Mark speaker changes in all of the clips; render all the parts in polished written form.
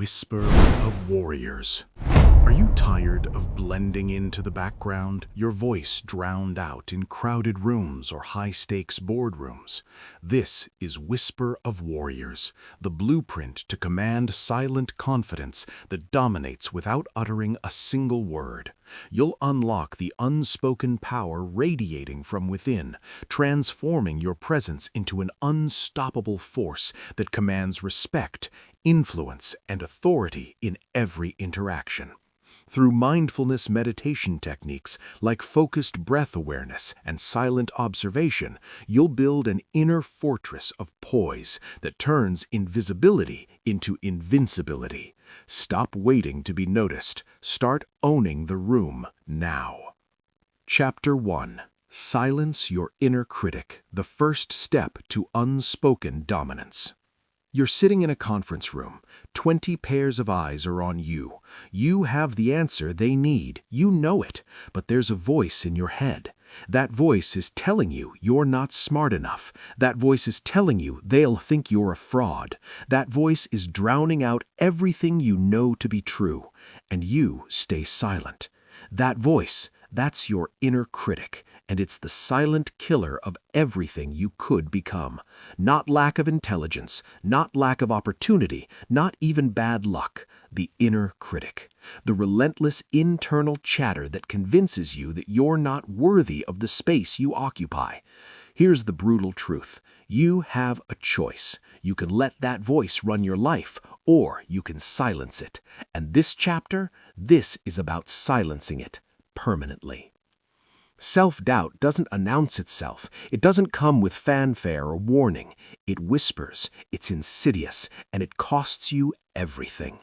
Speaker 1: whisper of warriors. Are you tired of blending into the background, your voice drowned out in crowded rooms or high-stakes boardrooms? This is Whisper of Warriors, the blueprint to command silent confidence that dominates without uttering a single word. You'll unlock the unspoken power radiating from within, transforming your presence into an unstoppable force that commands respect, influence, and authority in every interaction. Through mindfulness meditation techniques like focused breath awareness and silent observation, you'll build an inner fortress of poise that turns invisibility into invincibility. Stop waiting to be noticed. Start owning the room now. Chapter 1. Silence your inner critic, the first step to unspoken dominance. You're sitting in a conference room. 20 pairs of eyes are on you. You have the answer they need. You know it. But there's a voice in your head. That voice is telling you you're not smart enough. That voice is telling you they'll think you're a fraud. That voice is drowning out everything you know to be true. And you stay silent. That voice, that's your inner critic. And it's the silent killer of everything you could become. Not lack of intelligence, not lack of opportunity, not even bad luck. The inner critic. The relentless internal chatter that convinces you that you're not worthy of the space you occupy. Here's the brutal truth. You have a choice. You can let that voice run your life, or you can silence it. And this chapter, this is about silencing it permanently. Self-doubt doesn't announce itself. It doesn't come with fanfare or warning. It whispers, it's insidious, and it costs you everything.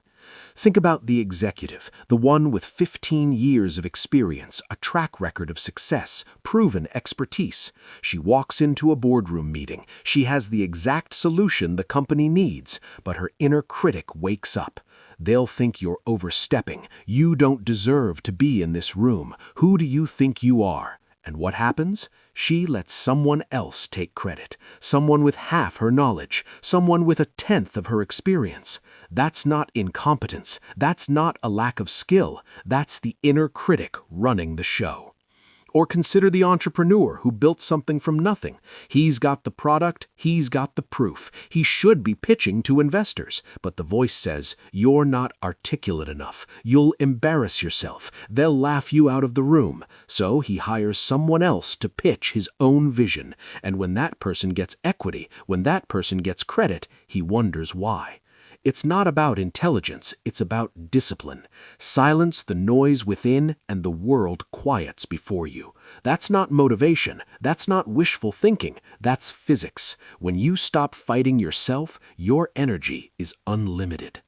Speaker 1: Think about the executive, the one with 15 years of experience, a track record of success, proven expertise. She walks into a boardroom meeting. She has the exact solution the company needs, but her inner critic wakes up. They'll think you're overstepping. You don't deserve to be in this room. Who do you think you are? And what happens? She lets someone else take credit. Someone with half her knowledge. Someone with 1/10 of her experience. That's not incompetence. That's not a lack of skill. That's the inner critic running the show. Or consider the entrepreneur who built something from nothing. He's got the product, he's got the proof. He should be pitching to investors. But the voice says, you're not articulate enough. You'll embarrass yourself. They'll laugh you out of the room. So he hires someone else to pitch his own vision. And when that person gets equity, when that person gets credit, he wonders why. It's not about intelligence, it's about discipline. Silence the noise within and the world quiets before you. That's not motivation, that's not wishful thinking, that's physics. When you stop fighting yourself, your energy is unlimited.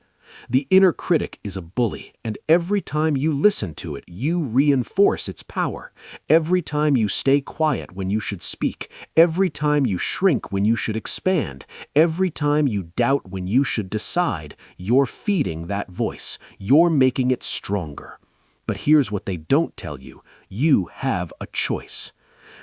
Speaker 1: The inner critic is a bully, and every time you listen to it, you reinforce its power. Every time you stay quiet when you should speak, every time you shrink when you should expand, every time you doubt when you should decide, you're feeding that voice. You're making it stronger. But here's what they don't tell you. You have a choice.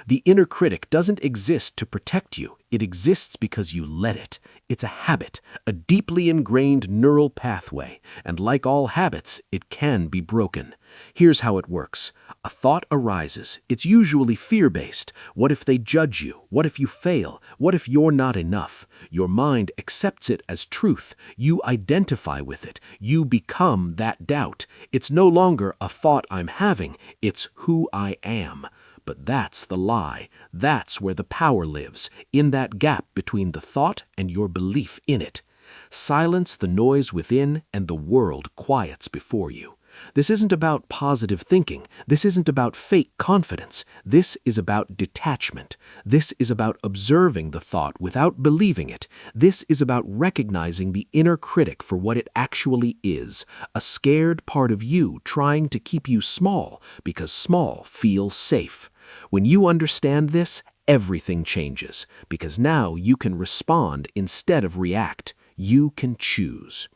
Speaker 1: The inner critic doesn't exist to protect you. It exists because you let it. It's a habit, a deeply ingrained neural pathway, and like all habits, it can be broken. Here's how it works. A thought arises. It's usually fear-based. What if they judge you? What if you fail? What if you're not enough? Your mind accepts it as truth. You identify with it. You become that doubt. It's no longer a thought I'm having. It's who I am. But that's the lie. That's where the power lives, in that gap between the thought and your belief in it. Silence the noise within and the world quiets before you. This isn't about positive thinking. This isn't about fake confidence. This is about detachment. This is about observing the thought without believing it. This is about recognizing the inner critic for what it actually is, a scared part of you trying to keep you small because small feels safe. When you understand this, everything changes, because now you can respond instead of react. You can choose.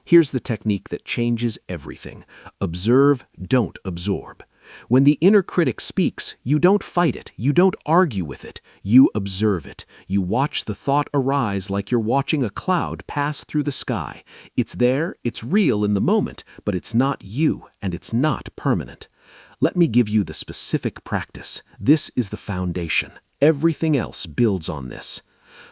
Speaker 1: Here's the technique that changes everything. Observe, don't absorb.
Speaker 2: When the inner critic speaks, you don't fight it, you don't argue with it, you observe it. You watch the thought arise like you're watching a cloud pass through the sky. It's there, it's real in the moment, but it's not you, and it's not permanent. Let me give you the specific practice. This is the foundation. Everything else builds on this.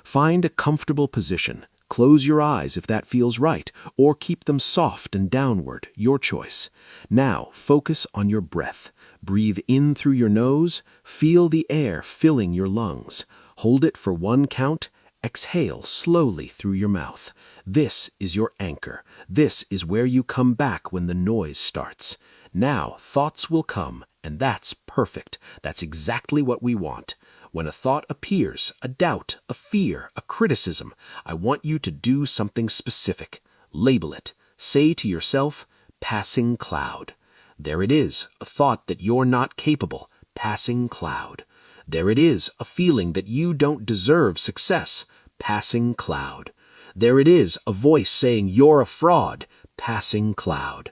Speaker 2: Find a comfortable position. Close your eyes if that feels right, or keep them soft and downward, your choice. Now, focus on your breath. Breathe in through your nose, feel the air filling your lungs. Hold it for 1 count, exhale slowly through your mouth. This is your anchor. This is where you come back when the noise starts. Now, thoughts will come, and that's perfect. That's exactly what we want. When a thought appears, a doubt, a fear, a criticism, I want you to do something specific. Label it. Say to yourself, passing cloud. There it is, a thought that you're not capable. Passing cloud. There it is, a feeling that you don't deserve success. Passing cloud. There it is, a voice saying you're a fraud. Passing cloud.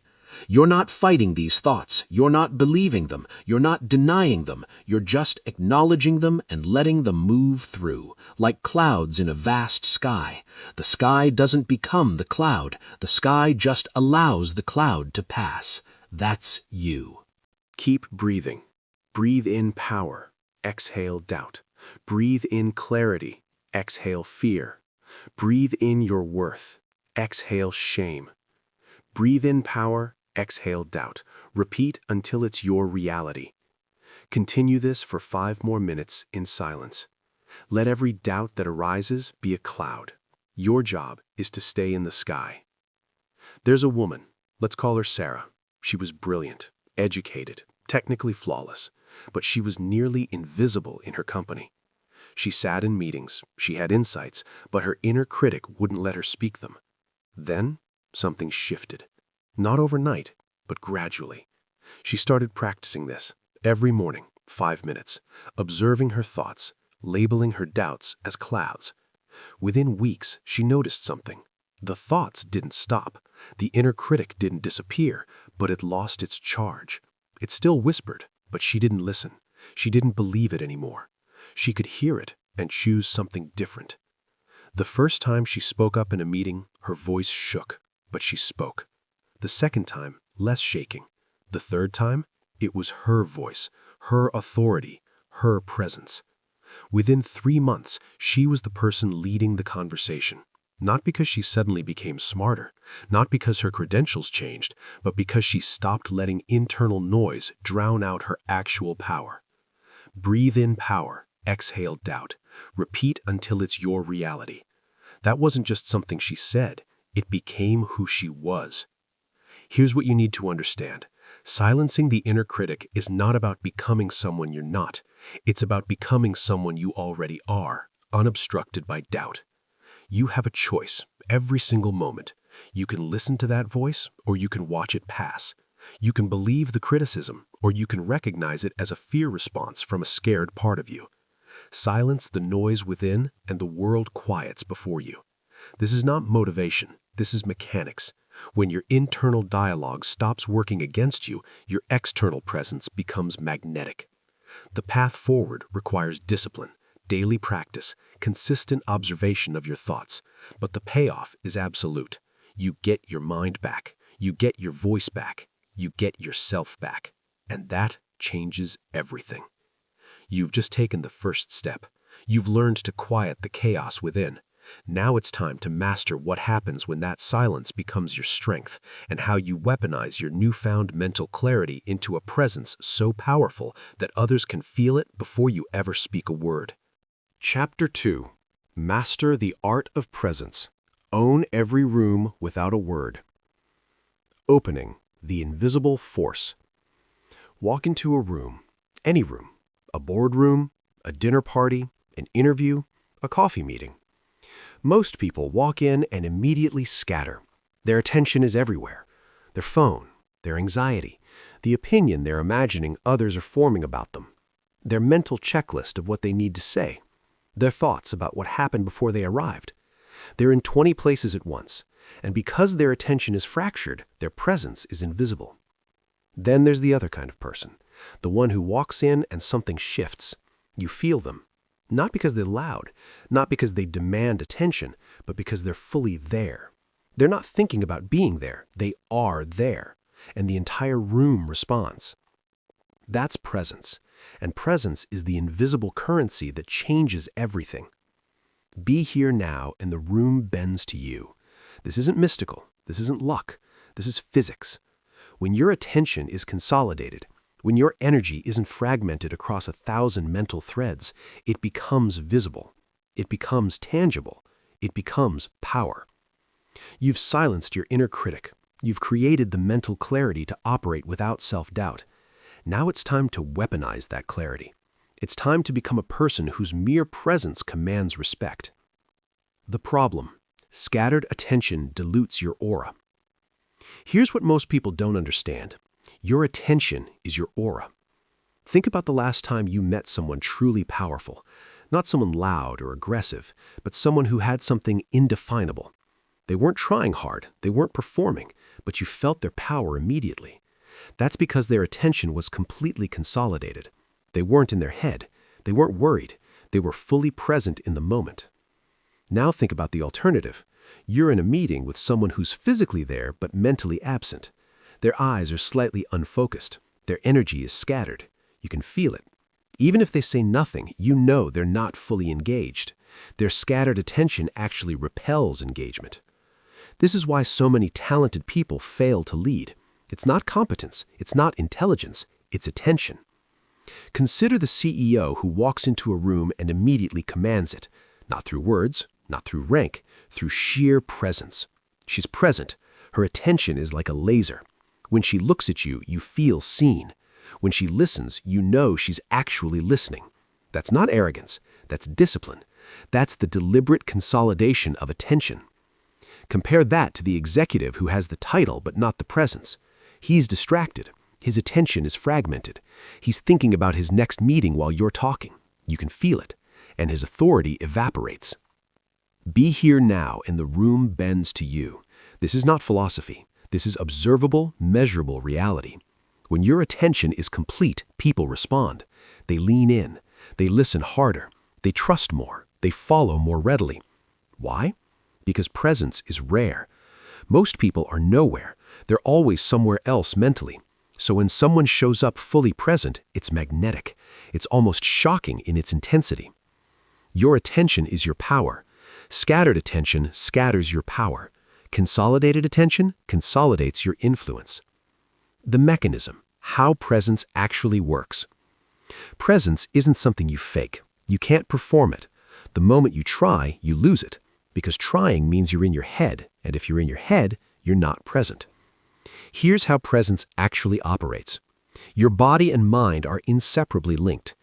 Speaker 2: You're not fighting these thoughts. You're not believing them. You're not denying them. You're just acknowledging them and letting them move through, like clouds in a vast sky. The sky doesn't become the cloud. The sky just allows the cloud to pass. That's you.
Speaker 1: Keep breathing. Breathe in power. Exhale doubt. Breathe in clarity. Exhale fear. Breathe in your worth. Exhale shame. Breathe in power. Exhale doubt. Repeat until it's your reality. Continue this for 5 more minutes in silence. Let every doubt that arises be a cloud. Your job is to stay in the sky. There's a woman. Let's call her Sarah. She was brilliant, educated, technically flawless, but she was nearly invisible in her company. She sat in meetings, she had insights, but her inner critic wouldn't let her speak them. Then, something shifted. Not overnight, but gradually. She started practicing this every morning, 5 minutes, observing her thoughts, labeling her doubts as clouds. Within weeks, she noticed something. The thoughts didn't stop. The inner critic didn't disappear, but it lost its charge. It still whispered, but she didn't listen. She didn't believe it anymore. She could hear it and choose something different. The first time she spoke up in a meeting, her voice shook, but she spoke. The second time, less shaking. The third time, it was her voice, her authority, her presence. Within 3 months, she was the person leading the conversation. Not because she suddenly became smarter, not because her credentials changed, but because she stopped letting internal noise drown out her actual power. Breathe in power, exhale doubt. Repeat until it's your reality. That wasn't just something she said, it became who she was. Here's what you need to understand. Silencing the inner critic is not about becoming someone you're not. It's about becoming someone you already are, unobstructed by doubt. You have a choice every single moment. You can listen to that voice, or you can watch it pass. You can believe the criticism, or you can recognize it as a fear response from a scared part of you. Silence the noise within, and the world quiets before you. This is not motivation. This is mechanics. When your internal dialogue stops working against you, your external presence becomes magnetic. The path forward requires discipline, daily practice, consistent observation of your thoughts, but the payoff is absolute. You get your mind back, you get your voice back, you get yourself back, and that changes everything. You've just taken the first step. You've learned to quiet the chaos within. Now it's time to master what happens when that silence becomes your strength, and how you weaponize your newfound mental clarity into a presence so powerful that others can feel it before you ever speak a word. Chapter 2. Master the Art of Presence. Own every room without a word. Opening the invisible force. Walk into a room, any room, a boardroom, a dinner party, an interview, a coffee meeting. Most people walk in and immediately scatter. Their attention is everywhere. Their phone, their anxiety, the opinion they're imagining others are forming about them, their mental checklist of what they need to say, their thoughts about what happened before they arrived. They're in 20 places at once, and because their attention is fractured, their presence is invisible. Then there's the other kind of person.
Speaker 3: The one who walks in and something shifts. You feel them. Not because they're loud, not because they demand attention, but because they're fully there. They're not thinking about being there. They are there. And the entire room responds. That's presence. And presence is the invisible currency that changes everything. Be here now and the room bends to you. This isn't mystical. This isn't luck. This is physics. When your attention is consolidated, when your energy isn't fragmented across 1,000 mental threads, it becomes visible. It becomes tangible. It becomes power. You've silenced your inner critic. You've created the mental clarity to operate without self-doubt. Now it's time to weaponize that clarity. It's time to become a person whose mere presence commands respect. The problem: scattered attention dilutes your aura. Here's what most people don't understand. Your attention is your aura. Think about the last time you met someone truly powerful. Not someone loud or aggressive, but someone who had something indefinable. They weren't trying hard, they weren't performing, but you felt their power immediately. That's because their attention was completely consolidated. They weren't in their head. They weren't worried. They were fully present in the moment. Now think about the alternative. You're in a meeting with someone who's physically there but mentally absent. Their eyes are slightly unfocused. Their energy is scattered. You can feel it. Even if they say nothing, you know they're not fully engaged. Their scattered attention actually repels engagement. This is why so many talented people fail to lead. It's not competence, it's not intelligence, it's attention. Consider the CEO who walks into a room and immediately commands it, not through words, not through rank, through sheer presence. She's present. Her attention is like a laser. When she looks at you, you feel seen. When she listens, you know she's actually listening. That's not arrogance, that's discipline. That's the deliberate consolidation of attention. Compare that to the executive who has the title but not the presence. He's distracted. His attention is fragmented. He's thinking about his next meeting while you're talking. You can feel it, and his authority evaporates. Be here now and the room bends to you. This is not philosophy. This is observable, measurable reality. When your attention is complete, people respond. They lean in. They listen harder. They trust more. They follow more readily. Why? Because presence is rare. Most people are nowhere. They're always somewhere else mentally. So when someone shows up fully present, it's magnetic. It's almost shocking in its intensity. Your attention is your power. Scattered attention scatters your power. Consolidated attention consolidates your influence. The mechanism, how presence actually works. Presence isn't something you fake. You can't perform it. The moment you try, you lose it, because trying means you're in your head, and if you're in your head, you're not present. Here's how presence actually operates. Your body and mind are inseparably linked.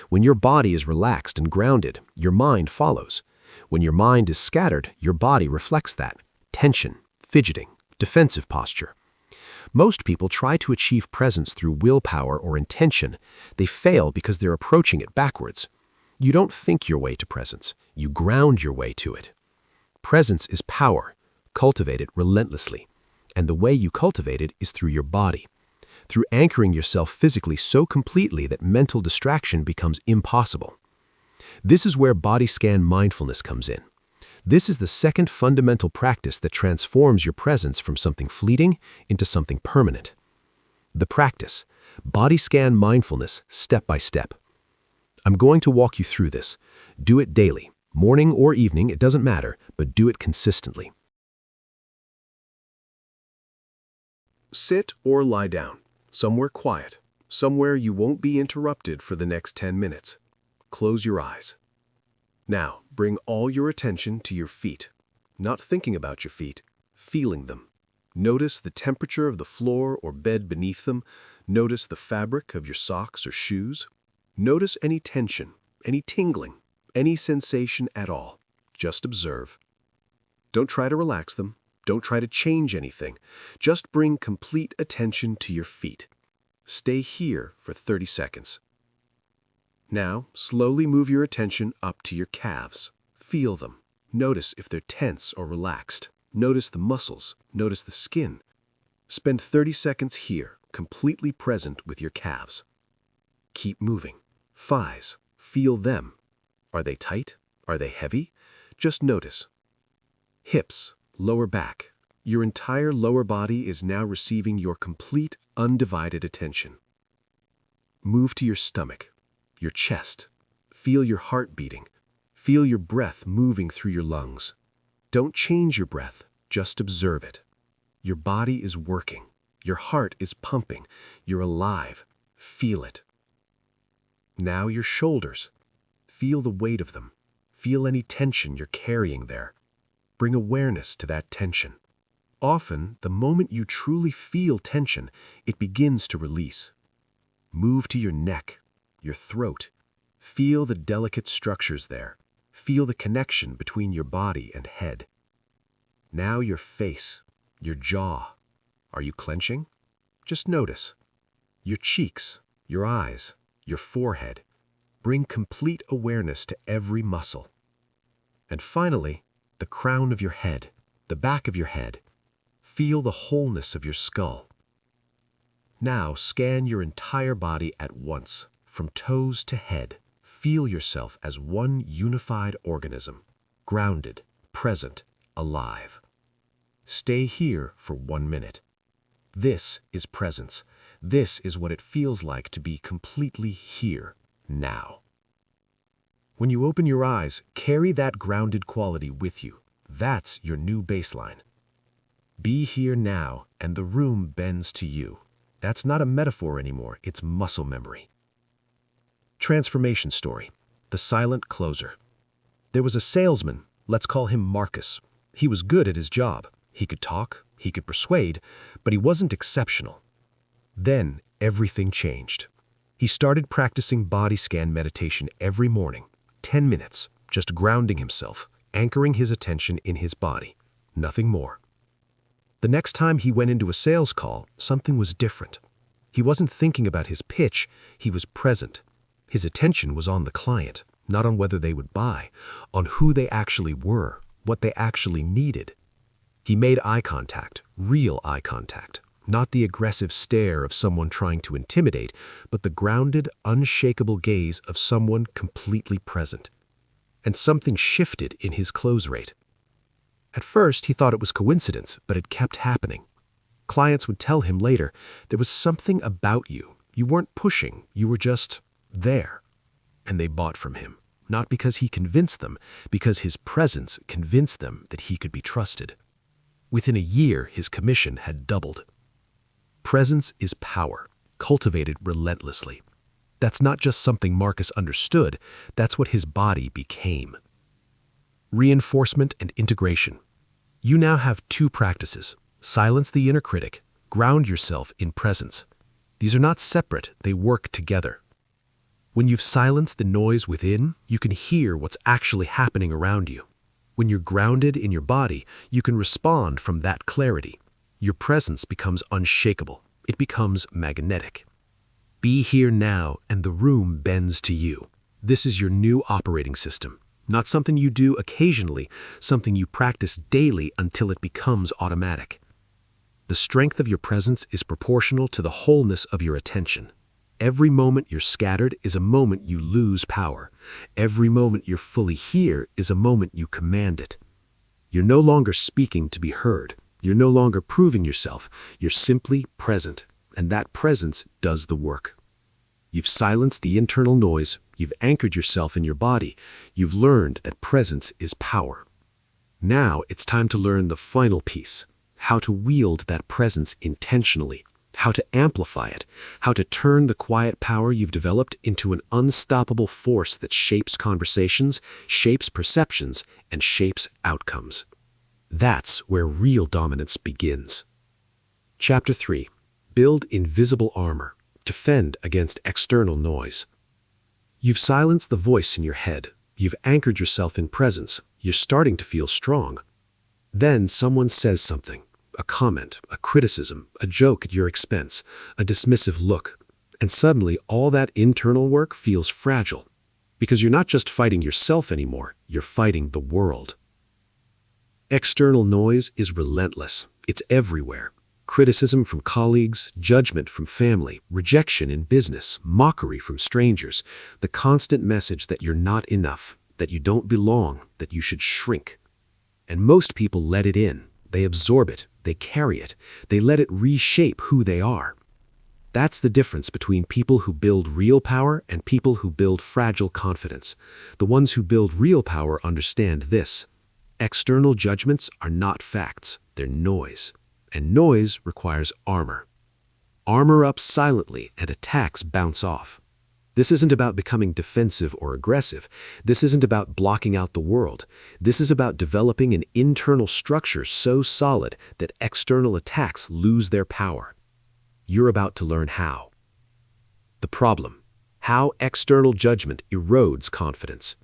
Speaker 3: When your body is relaxed and grounded, your mind follows. When your mind is scattered, your body reflects that. Tension, fidgeting, defensive posture. Most people try to achieve presence through willpower or intention. They fail because they're approaching it backwards. You don't think your way to presence. You ground your way to it. Presence is power. Cultivate it relentlessly. And the way you cultivate it is through your body. Through anchoring yourself physically so completely that mental distraction becomes impossible. This is where body scan mindfulness comes in. This is the second fundamental practice that transforms your presence from something fleeting into something permanent. The practice, body scan mindfulness step by step. I'm going to walk you through this. Do it daily, morning or evening, it doesn't matter, but do it consistently. Sit or lie down, somewhere quiet, somewhere you won't be interrupted for the next 10 minutes. Close your eyes. Now, bring all your attention to your feet. Not thinking about your feet, feeling them. Notice the temperature of the floor or bed beneath them. Notice the fabric of your socks or shoes. Notice any tension, any tingling, any sensation at all. Just observe. Don't try to relax them. Don't try to change anything. Just bring complete attention to your feet. Stay here for 30 seconds. Now, slowly move your attention up to your calves. Feel them. Notice if they're tense or relaxed. Notice the muscles. Notice the skin. Spend 30 seconds here, completely present with your calves. Keep moving. Thighs. Feel them. Are they tight? Are they heavy? Just notice. Hips, lower back. Your entire lower body is now receiving your complete, undivided attention. Move to your stomach, your chest. Feel your heart beating. Feel your breath moving through your lungs. Don't change your breath, just observe it. Your body is working. Your heart is pumping. You're alive. Feel it. Now your shoulders. Feel the weight of them. Feel any tension you're carrying there. Bring awareness to that tension. Often, the moment you truly feel tension, it begins to release. Move to your neck, your throat. Feel the delicate structures there. Feel the connection between your body and head. Now your face, your jaw. Are you clenching? Just notice. Your cheeks, your eyes, your forehead. Bring complete awareness to every muscle. And finally, the crown of your head, the back of your head. Feel the wholeness of your skull. Now scan your entire body at once, from toes to head. Feel yourself as one unified organism, grounded, present, alive. Stay here for 1 minute. This is presence. This is what it feels like to be completely here, now. When you open your eyes, carry that grounded quality with you. That's your new baseline. Be here now, and the room bends to you. That's not a metaphor anymore, it's muscle memory. Transformation story. The silent closer. There was a salesman, let's call him Marcus. He was good at his job. He could talk, he could persuade, but he wasn't exceptional. Then everything changed. He started practicing body scan meditation every morning, 10 minutes, just grounding himself, anchoring his attention in his body, nothing more. The next time he went into a sales call, something was different. He wasn't thinking about his pitch, he was present. His attention was on the client, not on whether they would buy, on who they actually were, what they actually needed. He made eye contact, real eye contact, not the aggressive stare of someone trying to intimidate, but the grounded, unshakable gaze of someone completely present. And something shifted in his close rate. At first, he thought it was coincidence, but it kept happening. Clients would tell him later, there was something about you. You weren't pushing, you were just there. And they bought from him, not because he convinced them, because his presence convinced them that he could be trusted. Within a year, his commission had doubled. Presence is power, cultivated relentlessly. That's not just something Marcus understood, that's what his body became. Reinforcement and integration. You now have 2 practices. Silence the inner critic, ground yourself in presence. These are not separate, they work together. When you've silenced the noise within, you can hear what's actually happening around you. When you're grounded in your body, you can respond from that clarity. Your presence becomes unshakable. It becomes magnetic. Be here now, and the room bends to you. This is your new operating system. Not something you do occasionally, something you practice daily until it becomes automatic. The strength of your presence is proportional to the wholeness of your attention. Every moment you're scattered is a moment you lose power. Every moment you're fully here is a moment you command it. You're no longer speaking to be heard. You're no longer proving yourself. You're simply present, and that presence does the work. You've silenced the internal noise. You've anchored yourself in your body. You've learned that presence is power. Now it's time to learn the final piece, how to wield that presence intentionally, how to amplify it, how to turn the quiet power you've developed into an unstoppable force that shapes conversations, shapes perceptions, and shapes outcomes. That's where real dominance begins. Chapter 3. Build invisible armor. Defend against external noise. You've silenced the voice in your head. You've anchored yourself in presence. You're starting to feel strong. Then someone says something. A comment, a criticism, a joke at your expense, a dismissive look. And suddenly all that internal work feels fragile. Because you're not just fighting yourself anymore, you're fighting the world. External noise is relentless. It's everywhere.
Speaker 2: Criticism from colleagues, judgment from family, rejection in business, mockery from strangers, the constant message that you're not enough, that you don't belong, that you should shrink. And most people let it in. They absorb it. They carry it. They let it reshape who they are. That's the difference between people who build real power and people who build fragile confidence. The ones who build real power understand this. External judgments are not facts. They're noise. And noise requires armor. Armor up silently and attacks bounce off. This isn't about becoming defensive or aggressive. This isn't about blocking out the world. This is about developing an internal structure so solid that external attacks lose their power. You're about to learn how. The problem: how external judgment erodes confidence.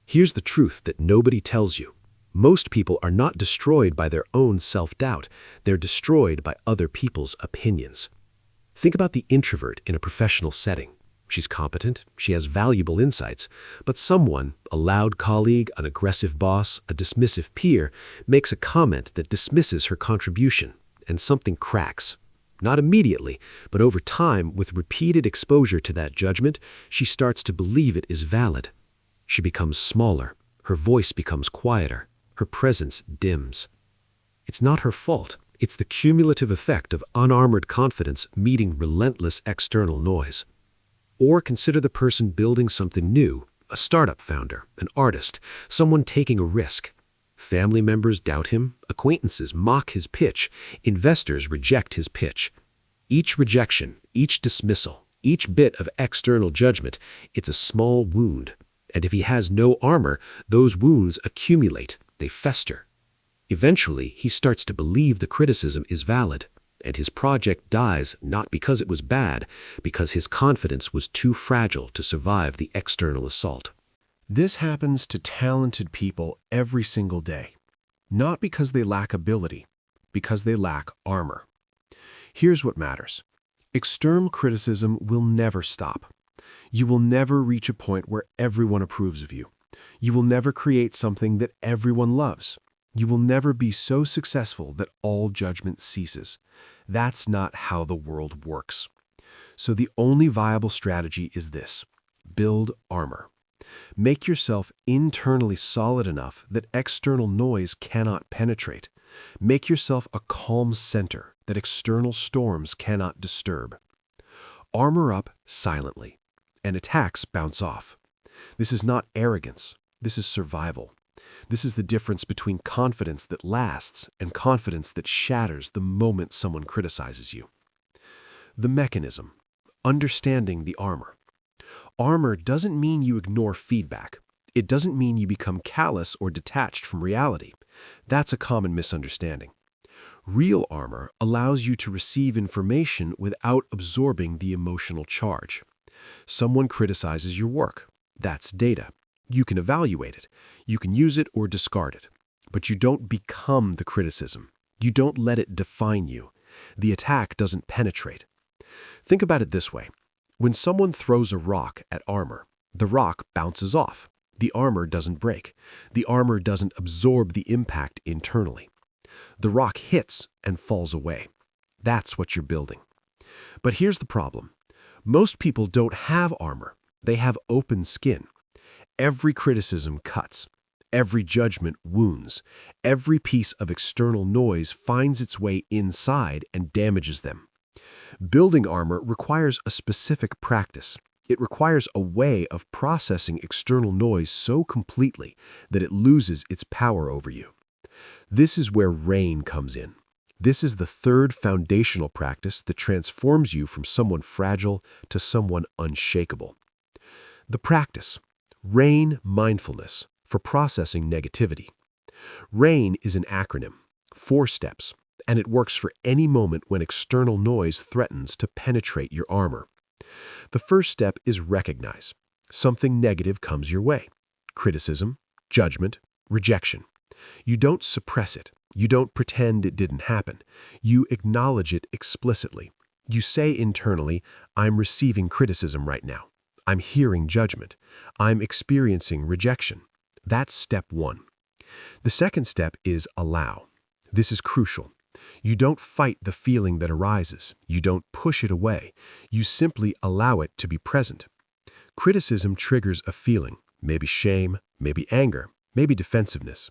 Speaker 2: Here's the truth that nobody tells you. Most people are not destroyed by their own self-doubt. They're destroyed by other people's opinions. Think about the introvert in a professional setting. She's competent, she has valuable insights, but someone, a loud colleague, an aggressive boss, a dismissive peer, makes a comment that dismisses her contribution, and something cracks. Not immediately, but over time, with repeated exposure to that judgment, she starts to believe it is valid. She becomes smaller, her voice becomes quieter, her presence dims. It's not her fault. It's the cumulative effect of unarmored confidence meeting relentless external noise. Or consider the person building something new, a startup founder, an artist, someone taking a risk. Family members doubt him, acquaintances mock his pitch, investors reject his pitch. Each rejection, each dismissal, each bit of external judgment, it's a small wound. And if he has no armor, those wounds accumulate, they fester. Eventually, he starts to believe the criticism is valid, and his project dies not because it was bad, because his confidence was too fragile to survive the external assault.
Speaker 3: This happens to talented people every single day, not because they lack ability, because they lack armor. Here's what matters. External criticism will never stop. You will never reach a point where everyone approves of you. You will never create something that everyone loves. You will never be so successful that all judgment ceases. That's not how the world works. So the only viable strategy is this: build armor. Make yourself internally solid enough that external noise cannot penetrate. Make yourself a calm center that external storms cannot disturb. Armor up silently, and attacks bounce off. This is not arrogance. This is survival. This is the difference between confidence that lasts and confidence that shatters the moment someone criticizes you. The mechanism: understanding the armor. Armor doesn't mean you ignore feedback. It doesn't mean you become callous or detached from reality. That's a common misunderstanding. Real armor allows you to receive information without absorbing the emotional charge. Someone criticizes your work. That's data. You can evaluate it. You can use it or discard it. But you don't become the criticism. You don't let it define you. The attack doesn't penetrate. Think about it this way. When someone throws a rock at armor, the rock bounces off. The armor doesn't break. The armor doesn't absorb the impact internally. The rock hits and falls away. That's what you're building. But here's the problem. Most people don't have armor. They have open skin. Every criticism cuts. Every judgment wounds. Every piece of external noise finds its way inside and damages them. Building armor requires a specific practice. It requires a way of processing external noise so completely that it loses its power over you. This is where rain comes in. This is the third foundational practice that transforms you from someone fragile to someone unshakable. The practice: RAIN mindfulness for processing negativity. RAIN is an acronym, 4 steps, and it works for any moment when external noise threatens to penetrate your armor. The first step is recognize. Something negative comes your way: criticism, judgment, rejection. You don't suppress it. You don't pretend it didn't happen. You acknowledge it explicitly. You say internally, I'm receiving criticism right now. I'm hearing judgment. I'm experiencing rejection. That's step 1. The second step is allow. This is crucial. You don't fight the feeling that arises. You don't push it away. You simply allow it to be present. Criticism triggers a feeling, maybe shame, maybe anger, maybe defensiveness.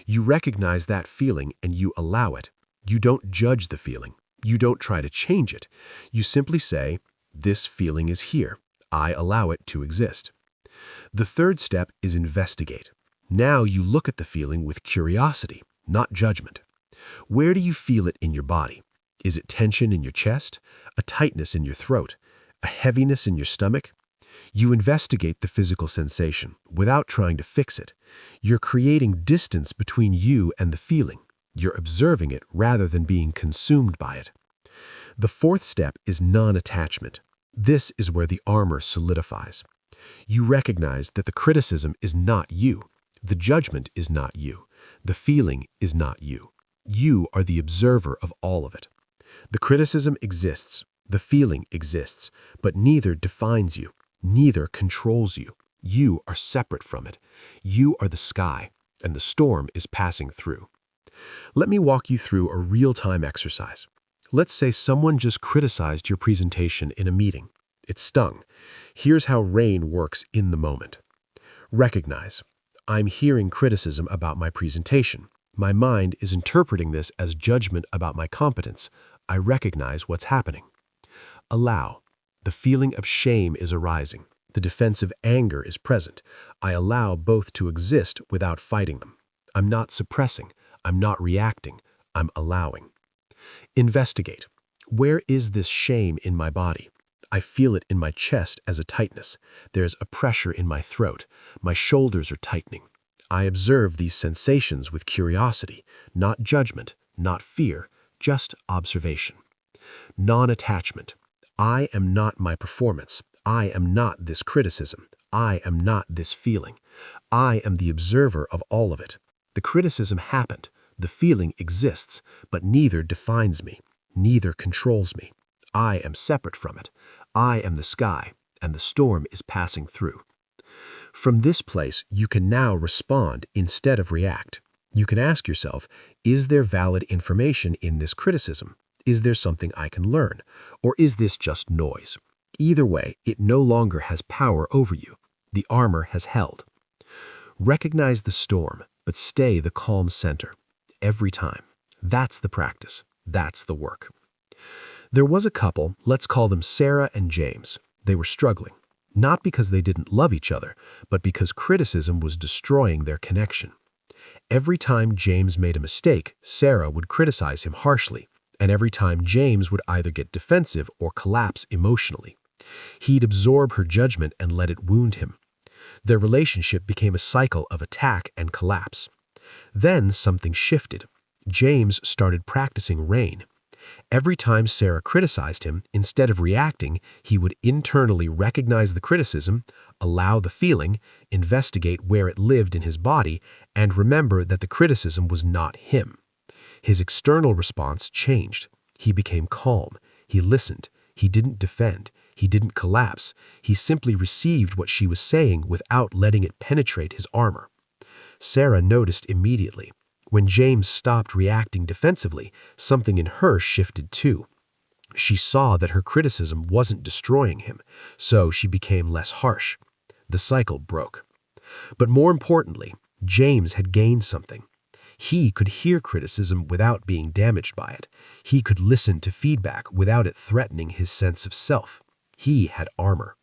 Speaker 3: You recognize that feeling and you allow it. You don't judge the feeling. You don't try to change it. You simply say, "This feeling is here. I allow it to exist." The third step is investigate. Now you look at the feeling with curiosity, not judgment. Where do you feel it in your body? Is it tension in your chest, a tightness in your throat, a heaviness in your stomach? You investigate the physical sensation without trying to fix it. You're creating distance between you and the feeling. You're observing it rather than being consumed by it. The fourth step is non-attachment. This is where the armor solidifies. You recognize that the criticism is not you. The judgment is not you. The feeling is not you. You are the observer of all of it. The criticism exists. The feeling exists. But neither defines you. Neither controls you. You are separate from it. You are the sky, and the storm is passing through. Let me walk you through a real-time exercise. Let's say someone just criticized your presentation in a meeting. It stung. Here's how rain works in the moment. Recognize, I'm hearing criticism about my presentation. My mind is interpreting this as judgment about my competence. I recognize what's happening. Allow. The feeling of shame is arising. The defensive anger is present. I allow both to exist without fighting them. I'm not suppressing. I'm not reacting. I'm allowing. Investigate. Where is this shame in my body? I feel it in my chest as a tightness. There's a pressure in my throat. My shoulders are tightening. I observe these sensations with curiosity, not judgment, not fear, just observation. Non-attachment. I am not my performance. I am not this criticism. I am not this feeling. I am the observer of all of it. The criticism happened. The feeling exists, but neither defines me. Neither controls me. I am separate from it. I am the sky, and the storm is passing through. From this place, you can now respond instead of react. You can ask yourself, is there valid information in this criticism? Is there something I can learn? Or is this just noise? Either way, it no longer has power over you. The armor has held. Recognize the storm, but stay the calm center. Every time. That's the practice. That's the work. There was a couple, let's call them Sarah and James. They were struggling, not because they didn't love each other, but because criticism was destroying their connection. Every time James made a mistake, Sarah would criticize him harshly, and every time James would either get defensive or collapse emotionally. He'd absorb her judgment and let it wound him. Their relationship became a cycle of attack and collapse. Then something shifted. James started practicing rain. Every time Sarah criticized him, instead of reacting, he would internally recognize the criticism, allow the feeling, investigate where it lived in his body, and remember that the criticism was not him. His external response changed. He became calm. He listened. He didn't defend. He didn't collapse. He simply received what she was saying without letting it penetrate his armor. Sarah noticed immediately. When James stopped reacting defensively, something in her shifted too. She saw that her criticism wasn't destroying him, so she became less harsh. The cycle broke. But more importantly, James had gained something. He could hear criticism without being damaged by it. He could listen to feedback without it threatening his sense of self. He had armor.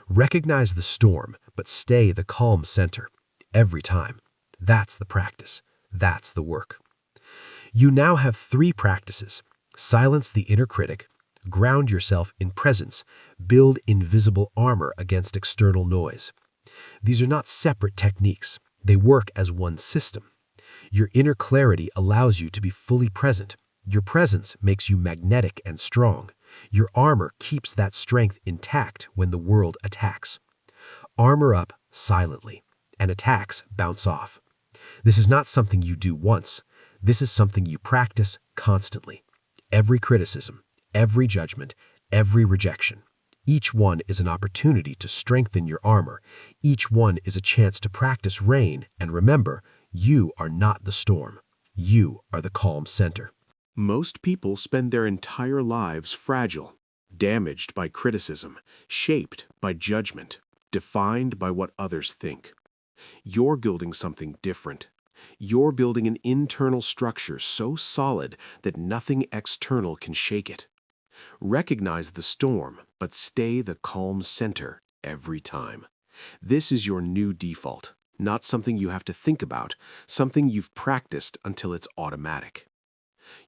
Speaker 3: Recognize the storm, but stay the calm center. Every time. That's the practice. That's the work. You now have 3 practices. Silence the inner critic, ground yourself in presence, build invisible armor against external noise. These are not separate techniques. They work as one system. Your inner clarity allows you to be fully present. Your presence makes you magnetic and strong. Your armor keeps that strength intact when the world attacks. Armor up silently, and attacks bounce off. This is not something you do once. This is something you practice constantly. Every criticism, every judgment, every rejection. Each one is an opportunity to strengthen your armor. Each one is a chance to practice rain, and remember, you are not the storm. You are the calm center.
Speaker 2: Most people spend their entire lives fragile, damaged by criticism, shaped by judgment, defined by what others think. You're building something different. You're building an internal structure so solid that nothing external can shake it. Recognize the storm, but stay the calm center every time. This is your new default, not something you have to think about, something you've practiced until it's automatic.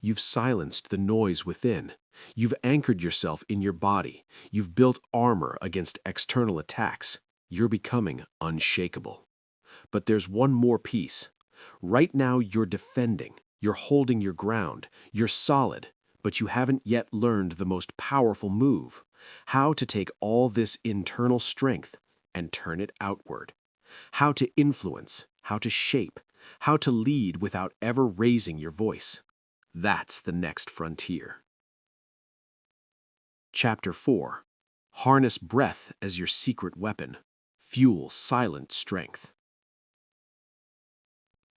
Speaker 2: You've silenced the noise within. You've anchored yourself in your body. You've built armor against external attacks. You're becoming unshakable. But there's one more piece. Right now you're defending. You're holding your ground. You're solid, but you haven't yet learned the most powerful move: how to take all this internal strength and turn it outward. How to influence, how to shape, how to lead without ever raising your voice. That's the next frontier. Chapter 4. Harness breath as your secret weapon. Fuel silent strength.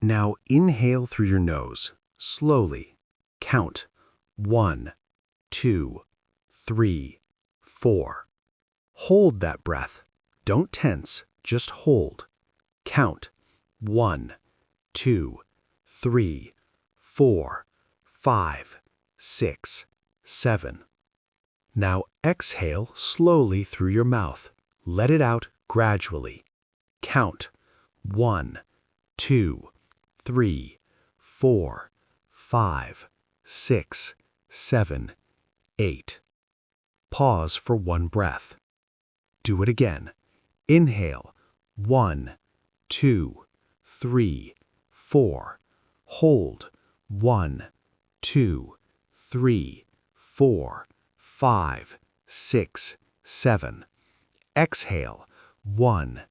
Speaker 3: Now inhale through your nose, slowly. Count 1, 2, 3, 4. Hold that breath. Don't tense, just hold. Count 1, 2, 3, 4, 5, 6, 7. Now exhale slowly through your mouth. Let it out gradually. Count 1, 2, 3, 4, 5, 6, 7, 8. Pause for one breath. Do it again. Inhale 1, 2, 3, 4. Hold 1, 2, 3, 4, 5, 6, 7. Exhale 1,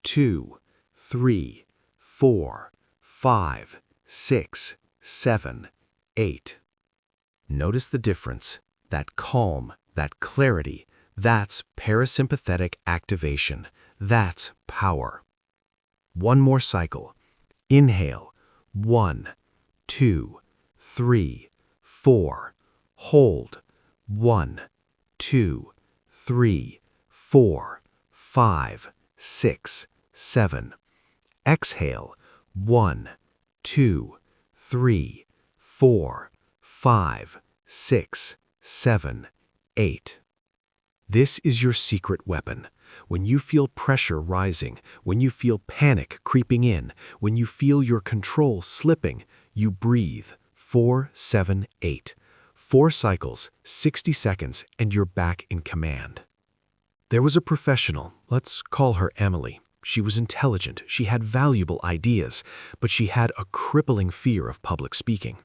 Speaker 3: 2, 3, 4, 5, 6, 7, 8. Notice the difference. That calm, that clarity, that's parasympathetic activation. That's power. One more cycle. Inhale 1, 2, 3, 4. Hold 1, 2, 3, 4, 5, 6, 7. Exhale 1, 2, 3, 4, 5, 6, 7, 8. This is your secret weapon. When you feel pressure rising, when you feel panic creeping in, when you feel your control slipping, you breathe. 4, 7, 8. 4 cycles, 60 seconds, and you're back in command. There was a professional, let's call her Emily. She was intelligent, she had valuable ideas, but she had a crippling fear of public speaking.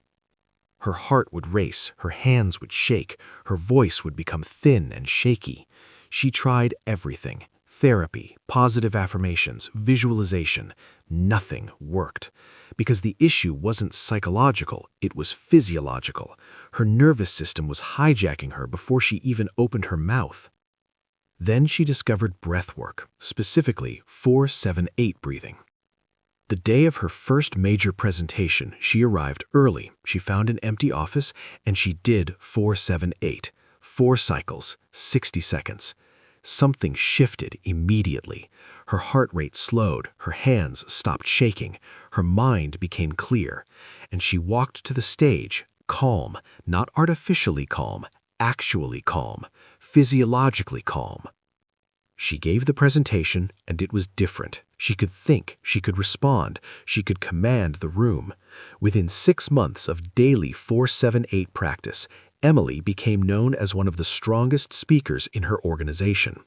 Speaker 3: Her heart would race, her hands would shake, her voice would become thin and shaky. She tried everything: therapy, positive affirmations, visualization. Nothing worked. Because the issue wasn't psychological, it was physiological. Her nervous system was hijacking her before she even opened her mouth. Then she discovered breath work, specifically 4-7-8 breathing. The day of her first major presentation, she arrived early. She found an empty office and she did 4-7-8. 4 cycles, 60 seconds. Something shifted immediately. Her heart rate slowed, her hands stopped shaking, her mind became clear, and she walked to the stage, calm, not artificially calm, actually calm, physiologically calm. She gave the presentation, and it was different. She could think, she could respond, she could command the room. Within 6 months of daily 4-7-8 practice, Emily became known as one of the strongest speakers in her organization.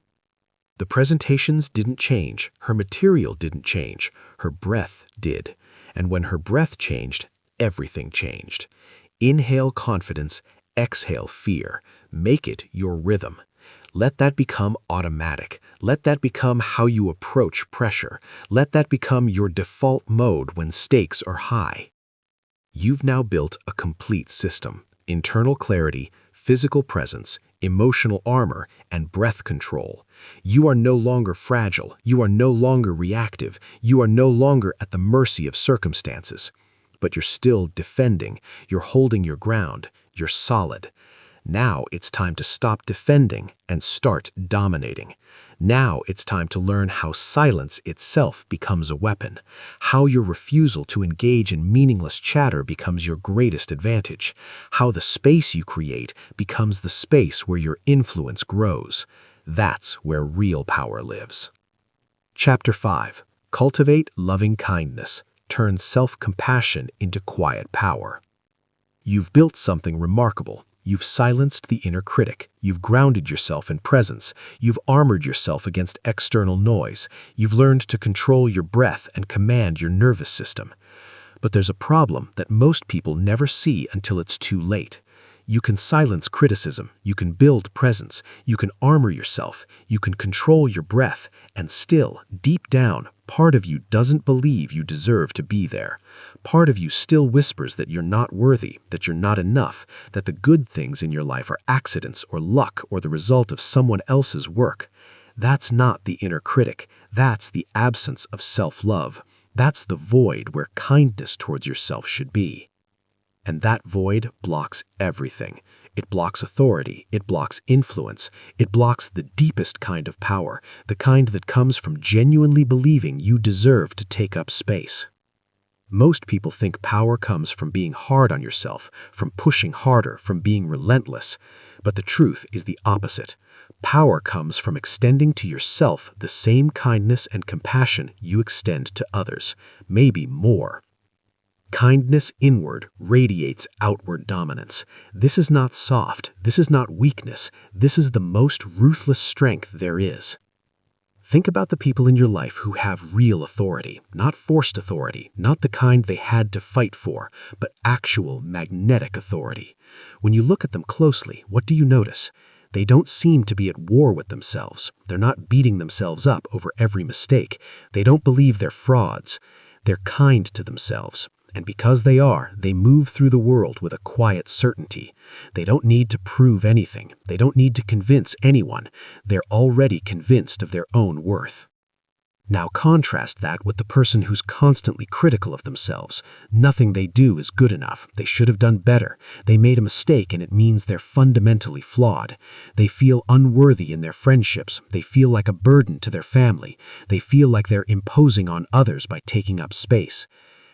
Speaker 3: The presentations didn't change, her material didn't change, her breath did. And when her breath changed, everything changed. Inhale confidence, exhale fear. Make it your rhythm. Let that become automatic. Let that become how you approach pressure. Let that become your default mode when stakes are high. You've now built a complete system: internal clarity, physical presence, emotional armor, and breath control. You are no longer fragile. You are no longer reactive. You are no longer at the mercy of circumstances. But you're still defending. You're holding your ground.
Speaker 2: you're solid. Now it's time to stop defending and start dominating. Now it's time to learn how silence itself becomes a weapon, how your refusal to engage in meaningless chatter becomes your greatest advantage, how the space you create becomes the space where your influence grows. That's where real power lives. Chapter 5. Cultivate loving kindness. Turn self-compassion into quiet power. You've built something remarkable. You've silenced the inner critic. You've grounded yourself in presence. You've armored yourself against external noise. You've learned to control your breath and command your nervous system. But there's a problem that most people never see until it's too late. You can silence criticism. You can build presence. You can armor yourself. You can control your breath. And still, deep down, part of you doesn't believe you deserve to be there. Part of you still whispers that you're not worthy, that you're not enough, that the good things in your life are accidents or luck or the result of someone else's work. That's not the inner critic. That's the absence of self-love. That's the void where kindness towards yourself should be. And that void blocks everything. It blocks authority. It blocks influence. It blocks the deepest kind of power, the kind that comes from genuinely believing you deserve to take up space. Most people think power comes from being hard on yourself, from pushing harder, from being relentless. But the truth is the opposite. Power comes from extending to yourself the same kindness and compassion you extend to others, maybe more. Kindness inward radiates outward dominance. This is not soft. This is not weakness. This is the most ruthless strength there is. Think about the people in your life who have real authority, not forced authority, not the kind they had to fight for, but actual magnetic authority. When you look at them closely, what do you notice? They don't seem to be at war with themselves. They're not beating themselves up over every mistake. They don't believe they're frauds. They're kind to themselves. And because they are, they move through the world with a quiet certainty. They don't need to prove anything. They don't need to convince anyone. They're already convinced of their own worth. Now contrast that with the person who's constantly critical of themselves. Nothing they do is good enough. They should have done better. They made a mistake and it means they're fundamentally flawed. They feel unworthy in their friendships. They feel like a burden to their family. They feel like they're imposing on others by taking up space.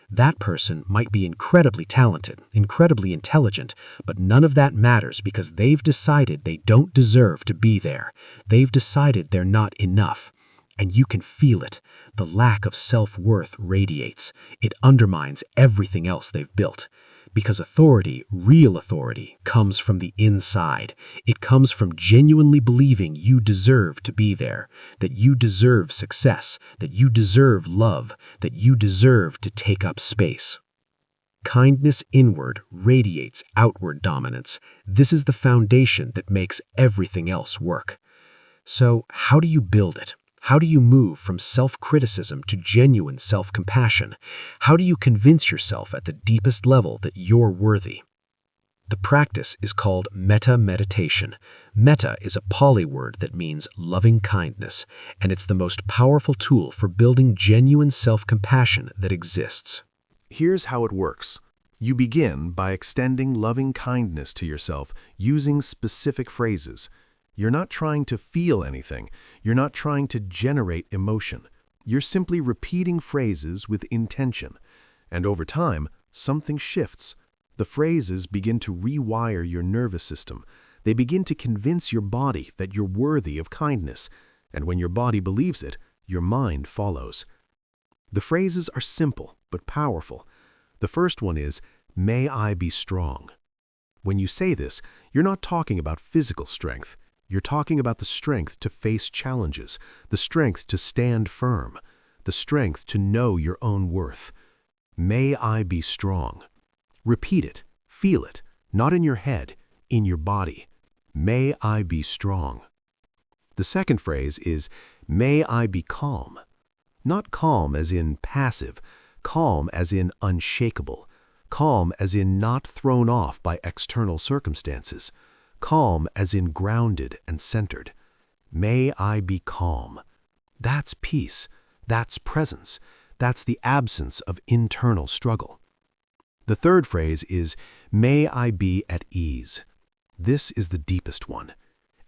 Speaker 2: That person might be incredibly talented, incredibly intelligent, but none of that matters because they've decided they don't deserve to be there. They've decided they're not enough. And you can feel it. The lack of self-worth radiates. It undermines everything else they've built. Because authority, real authority, comes from the inside. It comes from genuinely believing you deserve to be there, that you deserve success, that you deserve love, that you deserve to take up space. Kindness inward radiates outward dominance. This is the foundation that makes everything else work. So, how do you build it? How do you move from self-criticism to genuine self-compassion? How do you convince yourself at the deepest level that you're worthy? The practice is called metta-meditation. Metta is a Pali word that means loving kindness, and it's the most powerful tool for building genuine self-compassion that exists.
Speaker 1: Here's how it works. You begin by extending loving kindness to yourself using specific phrases. You're not trying to feel anything. You're not trying to generate emotion. You're simply repeating phrases with intention. And over time, something shifts. The phrases begin to rewire your nervous system. They begin to convince your body that you're worthy of kindness. And when your body believes it, your mind follows. The phrases are simple but powerful. The first one is, "May I be strong." When you say this, you're not talking about physical strength. You're talking about the strength to face challenges, the strength to stand firm, the strength to know your own worth. May I be strong. Repeat it, feel it, not in your head, in your body. May I be strong. The second phrase is, may I be calm. Not calm as in passive, calm as in unshakable, calm as in not thrown off by external circumstances. Calm as in grounded and centered. May I be calm. That's peace. That's presence. That's the absence of internal struggle. The third phrase is,
Speaker 3: May I be at ease. This is the deepest one.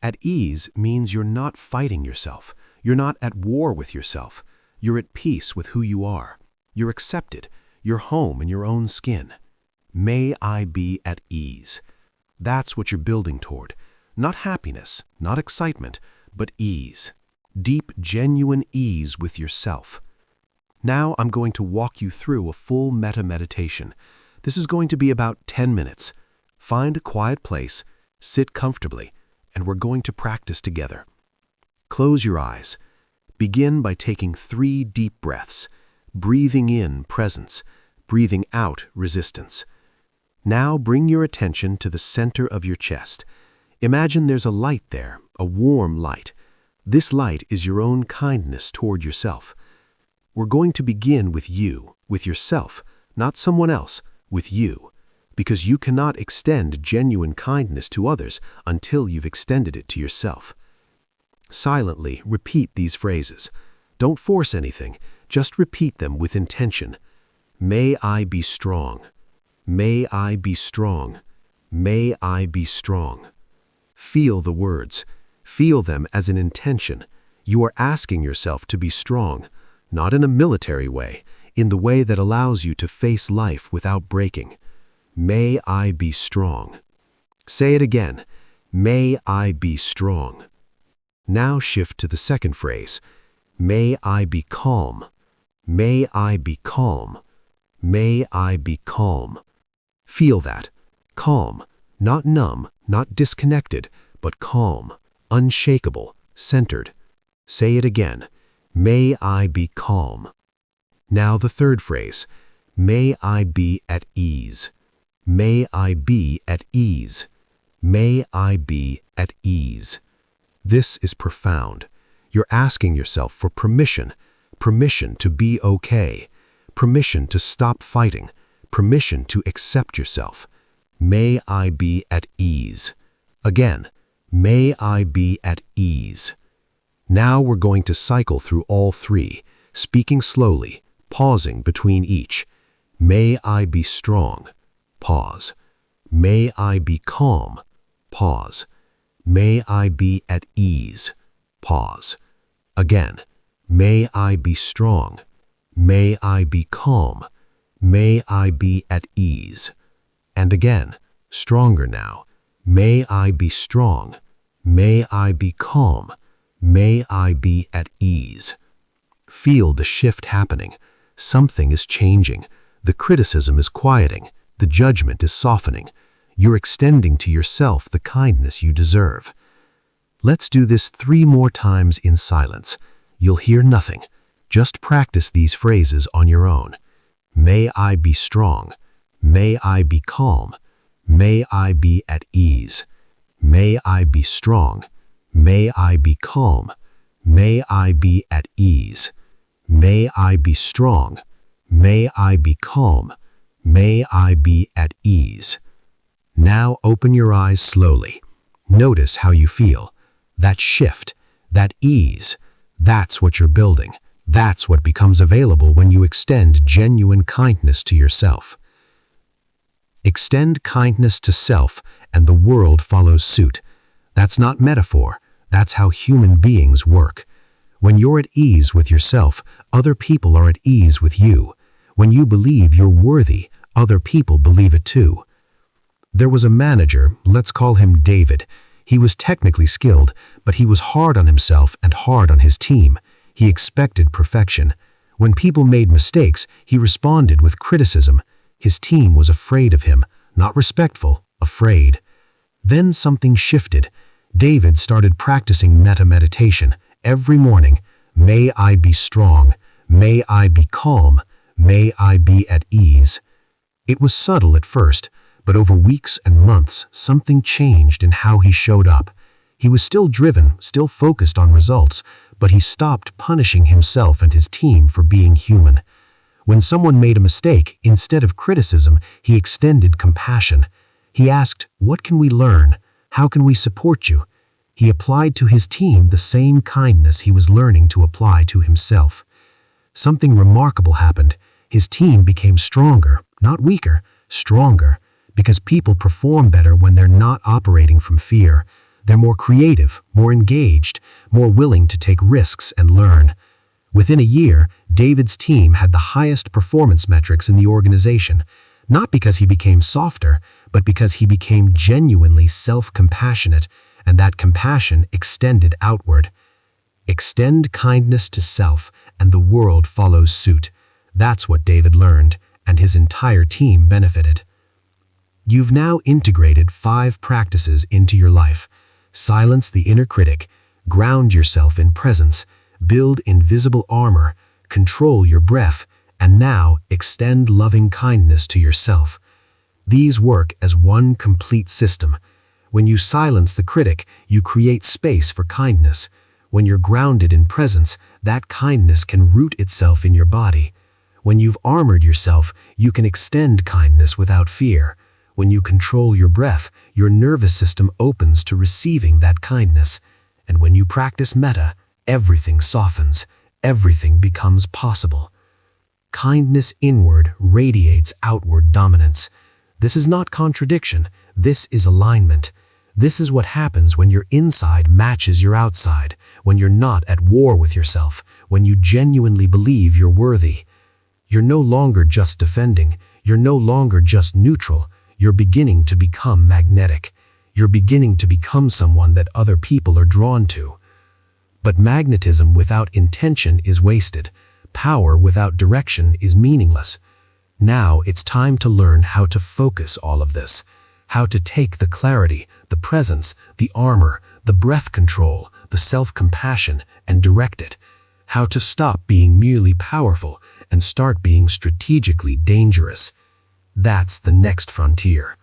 Speaker 3: At ease means you're not fighting yourself. You're not at war with yourself. You're at peace with who you are. You're accepted. You're home in your own skin. May I be at ease. That's what you're building toward. Not happiness, not excitement, but ease. Deep, genuine ease with yourself. Now I'm going to walk you through a full metta meditation. This is going to be about 10 minutes. Find a quiet place, sit comfortably, and we're going to practice together. Close your eyes. Begin by taking 3 deep breaths, breathing in presence, breathing out resistance. Now bring your attention to the center of your chest. Imagine there's a light there, a warm light. This light is your own kindness toward yourself. We're going to begin with you, with yourself, not someone else, with you, because you cannot extend genuine kindness to others until you've extended it to yourself. Silently repeat these phrases. Don't force anything, just repeat them with intention. May I be strong. May I be strong. May I be strong. Feel the words. Feel them as an intention. You are asking yourself to be strong, not in a military way, in the way that allows you to face life without breaking. May I be strong. Say it again. May I be strong. Now shift to the second phrase. May I be calm. May I be calm. May I be calm. Feel that. Calm. Not numb, not disconnected, but calm, unshakable, centered. Say it again. May I be calm. Now the third phrase. May I be at ease. May I be at ease. May I be at ease. This is profound. You're asking yourself for permission. Permission to be okay. Permission to stop fighting. Permission to accept yourself. May I be at ease. Again, may I be at ease. Now we're going to cycle through all 3, speaking slowly, pausing between each. May I be strong. Pause. May I be calm. Pause. May I be at ease. Pause. Again, may I be strong. May I be calm. May I be at ease. And again, stronger now. May I be strong. May I be calm. May I be at ease. Feel the shift happening. Something is changing. The criticism is quieting. The judgment is softening. You're extending to yourself the kindness you deserve. Let's do this 3 more times in silence. You'll hear nothing. Just practice these phrases on your own. May I be strong. May I be calm. May I be at ease. May I be strong. May I be calm. May I be at ease. May I be strong. May I be calm. May I be at ease. Now open your eyes slowly. Notice how you feel. That shift, that ease, that's what you're building. That's what becomes available when you extend genuine kindness to yourself. Extend kindness to self, and the world follows suit. That's not metaphor. That's how human beings work. When you're at ease with yourself, other people are at ease with you. When you believe you're worthy, other people believe it too. There was a manager, let's call him David. He was technically skilled, but he was hard on himself and hard on his team. He expected perfection. When people made mistakes, he responded with criticism. His team was afraid of him, not respectful, afraid. Then something shifted. David started practicing metta meditation every morning. May I be strong. May I be calm. May I be at ease. It was subtle at first, but over weeks and months, something changed in how he showed up. He was still driven, still focused on results, but he stopped punishing himself and his team for being human. When someone made a mistake, instead of criticism, he extended compassion. He asked, "What can we learn? How can we support you?" He applied to his team the same kindness he was learning to apply to himself. Something remarkable happened. His team became stronger, not weaker, stronger. because people perform better when they're not operating from fear. They're more creative, more engaged, more willing to take risks and learn. Within a year, David's team had the highest performance metrics in the organization, not because he became softer, but because he became genuinely self-compassionate, and that compassion extended outward. Extend kindness to self, and the world follows suit. That's what David learned, and his entire team benefited. You've now integrated 5 practices into your life. Silence the inner critic, ground yourself in presence, build invisible armor, control your breath, and now extend loving kindness to yourself. These work as one complete system. When you silence the critic, you create space for kindness. When you're grounded in presence, that kindness can root itself in your body. When you've armored yourself, you can extend kindness without fear. When you control your breath, your nervous system opens to receiving that kindness. And when you practice metta, everything softens, everything becomes possible. Kindness inward radiates outward dominance. This is not contradiction, this is alignment. This is what happens when your inside matches your outside, when you're not at war with yourself, when you genuinely believe you're worthy. You're no longer just defending, you're no longer just neutral, you're beginning to become magnetic. You're beginning to become someone that other people are drawn to. But magnetism without intention is wasted. Power without direction is meaningless. Now it's time to learn how to focus all of this, how to take the clarity, the presence, the armor, the breath control, the self-compassion, and direct it. How to stop being merely powerful and start being strategically dangerous. That's the next frontier.